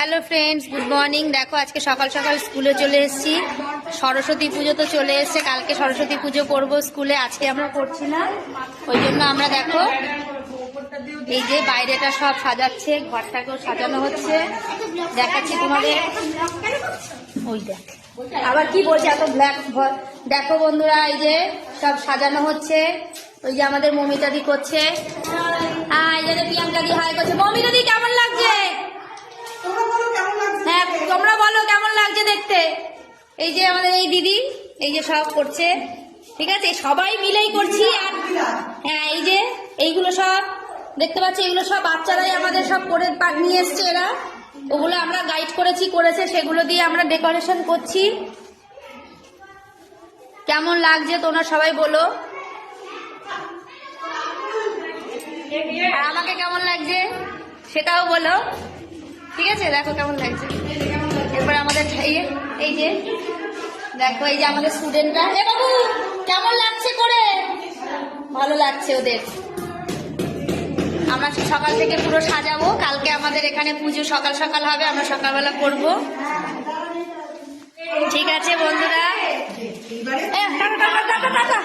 Hello friends, good morning. দেখো আজকে সকাল সকাল স্কুলে চলে এসেছি। সরস্বতী পুজো তো চলে এসছে, কালকে সরস্বতী পুজো করব স্কুলে, আজকে আমরা করছি না। ওই জন্য আমরা দেখো এই যে বাইরেটা সব সাজাচ্ছে, ঘরটাকেও সাজানো হচ্ছে, দেখাচ্ছি তোমাদের। ওই দেখ আবার কি বলছে এত ব্ল্যাক। দেখো বন্ধুরা, এই যে সব সাজানো হচ্ছে। ওই যে আমাদের মমিতা দি করছে, এই যে প্রিয়াঙ্কা দি হাই করছে। মমিতা দি কেমন লাগছে? হ্যাঁ তোমরা বলো কেমন লাগছে দেখতে। এই যে আমাদের এই দিদি এই যে সব করছে, ঠিক আছে, সবাই মিলেই করছি। আর হ্যাঁ এই যে এইগুলো সব দেখতে পাচ্ছি, এগুলো সব বাচ্চারাই আমাদের সব করে নিয়ে এসছে। এরা ওগুলো আমরা গাইড করেছে, সেগুলো দিয়ে আমরা ডেকোরেশন করছি। কেমন লাগছে তোমরা সবাই বলো, আর আমাকে কেমন লাগছে সেটাও বলো, ঠিক আছে। দেখো কেমন লাগছে। এরপরে আমাদের এই যে দেখো, এই যে আমাদের স্টুডেন্টরা। এ বাবু কেমন লাগছে করে? ভালো লাগছে ওদের। আমরা সকাল থেকে পুরো সাজাবো, কালকে আমাদের এখানে পুজো সকাল সকাল হবে, আমরা সকালবেলা করব, ঠিক আছে বন্ধুরা। Tata tata tata tata.